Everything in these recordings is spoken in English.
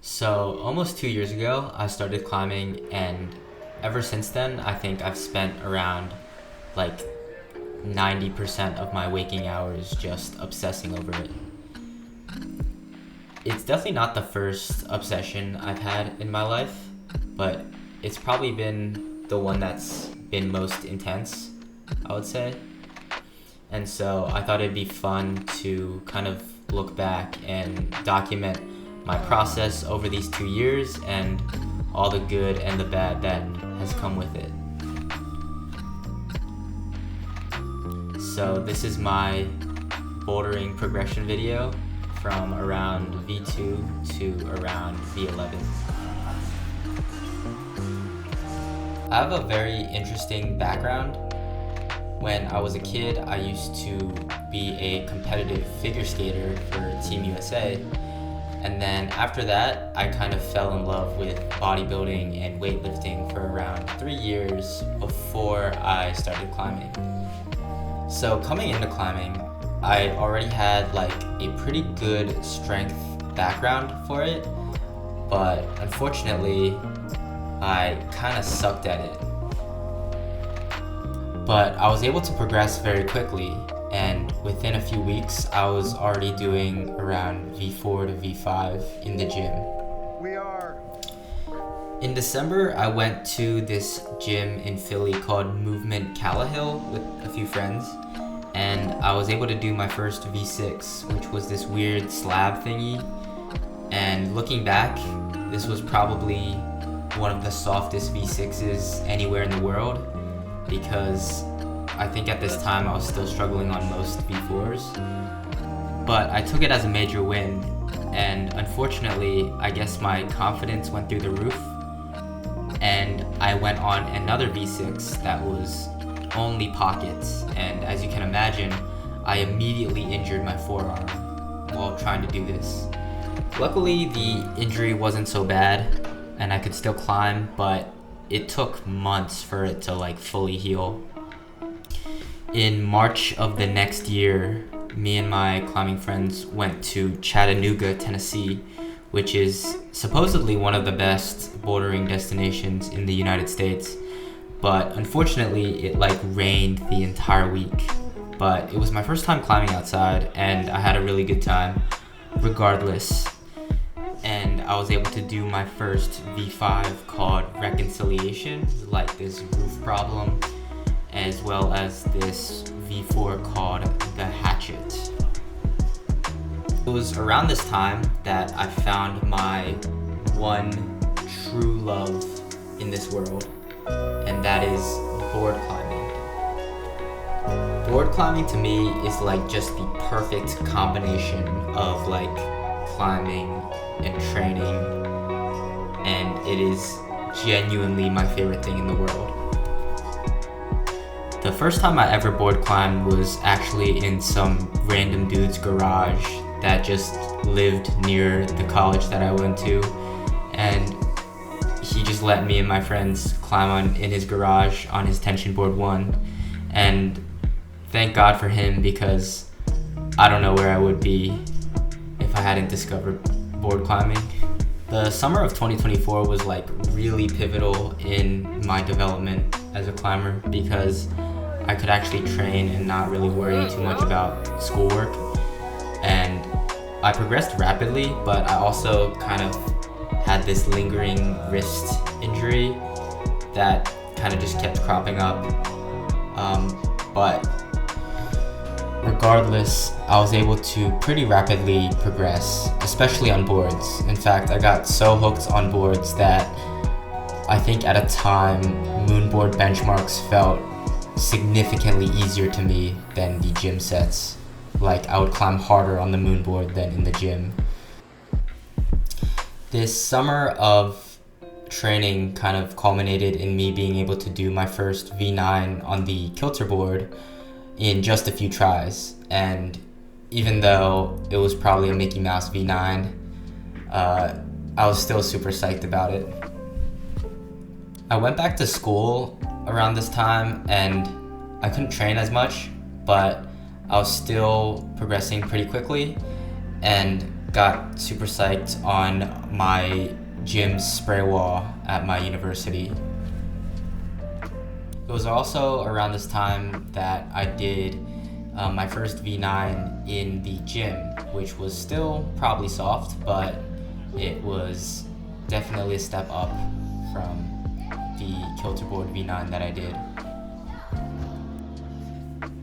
So almost 2 years ago, I started climbing, and ever since then, I think I've spent around like 90% of my waking hours just obsessing over it. It's definitely not the first obsession I've had in my life, but it's probably been the one that's been most intense, I would say. And so I thought it'd be fun to kind of look back and document my process over these 2 years and all the good and the bad that has come with it. So this is my bouldering progression video from around V2 to around V11. I have a very interesting background. When I was a kid, I used to be a competitive figure skater for Team USA. And then after that, I kind of fell in love with bodybuilding and weightlifting for around 3 years before I started climbing. So coming into climbing, I already had like a pretty good strength background for it, but unfortunately, I kind of sucked at it. But I was able to progress very quickly, and within a few weeks, I was already doing around V4 to V5 in the gym. In December, I went to this gym in Philly called Movement Callahill with a few friends, and I was able to do my first V6, which was this weird slab thingy. And looking back, this was probably one of the softest V6s anywhere in the world, because I think at this time I was still struggling on most V4s. But I took it as a major win, and unfortunately, I guess my confidence went through the roof, and I went on another V6 that was only pockets, and as you can imagine, I immediately injured my forearm while trying to do this. Luckily, the injury wasn't so bad, and I could still climb, but it took months for it to like fully heal. In March of the next year, me and my climbing friends went to Chattanooga, Tennessee, which is supposedly one of the best bouldering destinations in the United States. But unfortunately, it like rained the entire week. But it was my first time climbing outside, and I had a really good time regardless. And I was able to do my first V5 called Reconciliation, like this roof problem, as well as this V4 called the Hatchet. It was around this time that I found my one true love in this world, and that is board climbing. Board climbing to me is like just the perfect combination of like climbing and training, and it is genuinely my favorite thing in the world. The first time I ever board climbed was actually in some random dude's garage that just lived near the college that I went to, and he just let me and my friends climb in his garage on his tension board 1, and thank God for him, because I don't know where I would be if I hadn't discovered board climbing. The summer of 2024 was like really pivotal in my development as a climber, because I could actually train and not really worry too much about schoolwork. And I progressed rapidly, but I also kind of had this lingering wrist injury that kind of just kept cropping up. But regardless, I was able to pretty rapidly progress, especially on boards. In fact, I got so hooked on boards that I think at a time, moonboard benchmarks felt significantly easier to me than the gym sets. Like, I would climb harder on the moonboard than in the gym. This summer of training kind of culminated in me being able to do my first V9 on the kilter board in just a few tries. And even though it was probably a Mickey Mouse V9, I was still super psyched about it. I went back to school around this time, and I couldn't train as much, but I was still progressing pretty quickly and got super psyched on my gym spray wall at my university. It was also around this time that I did my first V9 in the gym, which was still probably soft, but it was definitely a step up from the Kilterboard V9 that I did.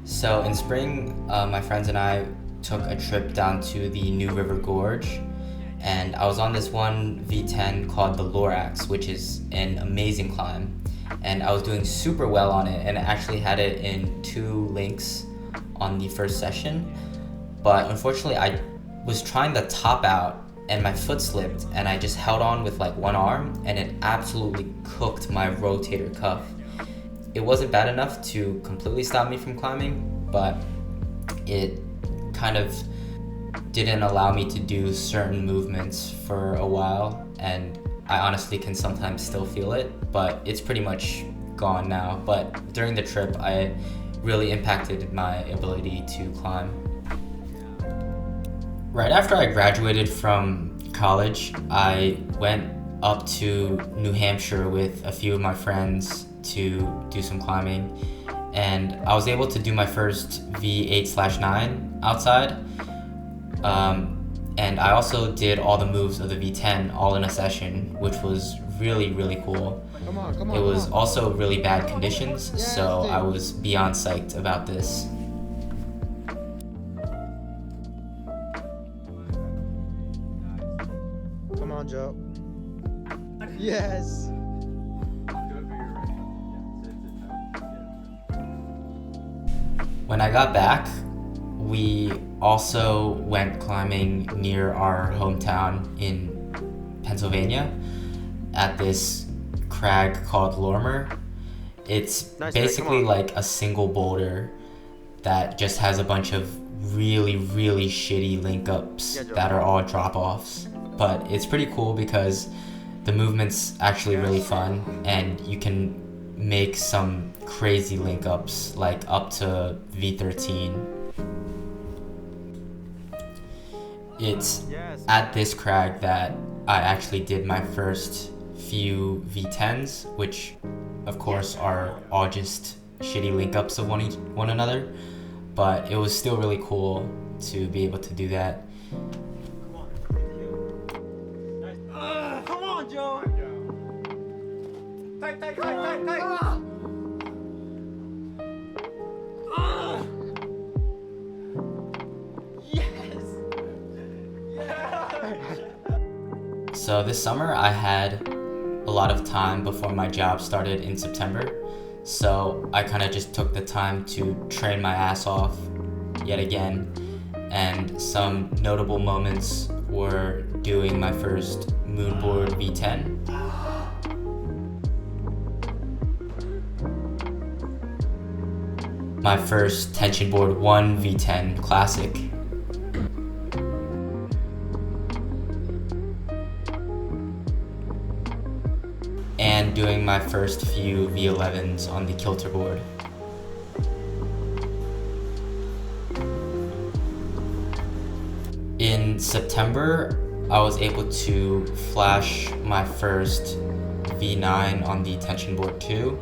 So in spring, my friends and I took a trip down to the New River Gorge, and I was on this one V10 called the Lorax, which is an amazing climb, and I was doing super well on it, and I actually had it in 2 links on the first session. But unfortunately, I was trying to top out and my foot slipped, and I just held on with like one arm, and it absolutely cooked my rotator cuff. It wasn't bad enough to completely stop me from climbing, but it kind of didn't allow me to do certain movements for a while, and I honestly can sometimes still feel it, but it's pretty much gone now. But during the trip, I really impacted my ability to climb. Right after I graduated from college, I went up to New Hampshire with a few of my friends to do some climbing, and I was able to do my first V8/9 outside. And I also did all the moves of the V10 all in a session, which was really, really cool. It was also really bad conditions, so I was beyond psyched about this. Come on, Joe. Yes. When I got back, we also went climbing near our hometown in Pennsylvania at this crag called Lorimer. It's basically like a single boulder that just has a bunch of really, really shitty link ups that are all drop offs. But it's pretty cool because the movement's actually really fun, and you can make some crazy link ups, like up to V13. It's at this crag that I actually did my first few V10s, which of course are all just shitty link ups of one another, but it was still really cool to be able to do that. Come on, Joe. Tight. So this summer I had a lot of time before my job started in September, so I kind of just took the time to train my ass off yet again, and some notable moments were doing my first moonboard V10, my first tension board 1 V10 classic, and doing my first few V11s on the Kilterboard. In September, I was able to flash my first V9 on the tension board 2.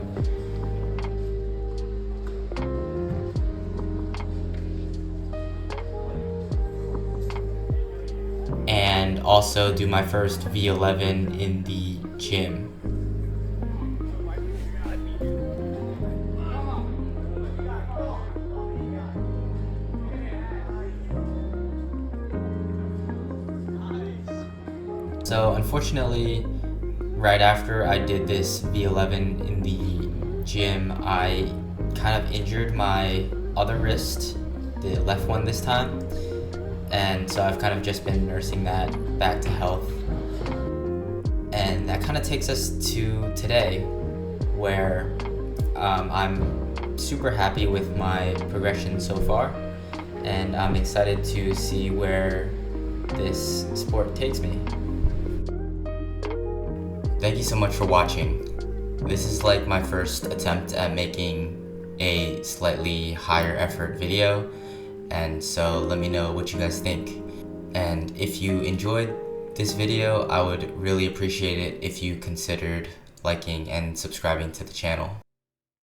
And also do my first V11 in the gym. So unfortunately, right after I did this V11 in the gym, I kind of injured my other wrist, the left one this time, and so I've kind of just been nursing that back to health. And that kind of takes us to today, where I'm super happy with my progression so far, and I'm excited to see where this sport takes me. Thank you so much for watching. This is like my first attempt at making a slightly higher effort video, and so let me know what you guys think. And if you enjoyed this video, I would really appreciate it if you considered liking and subscribing to the channel.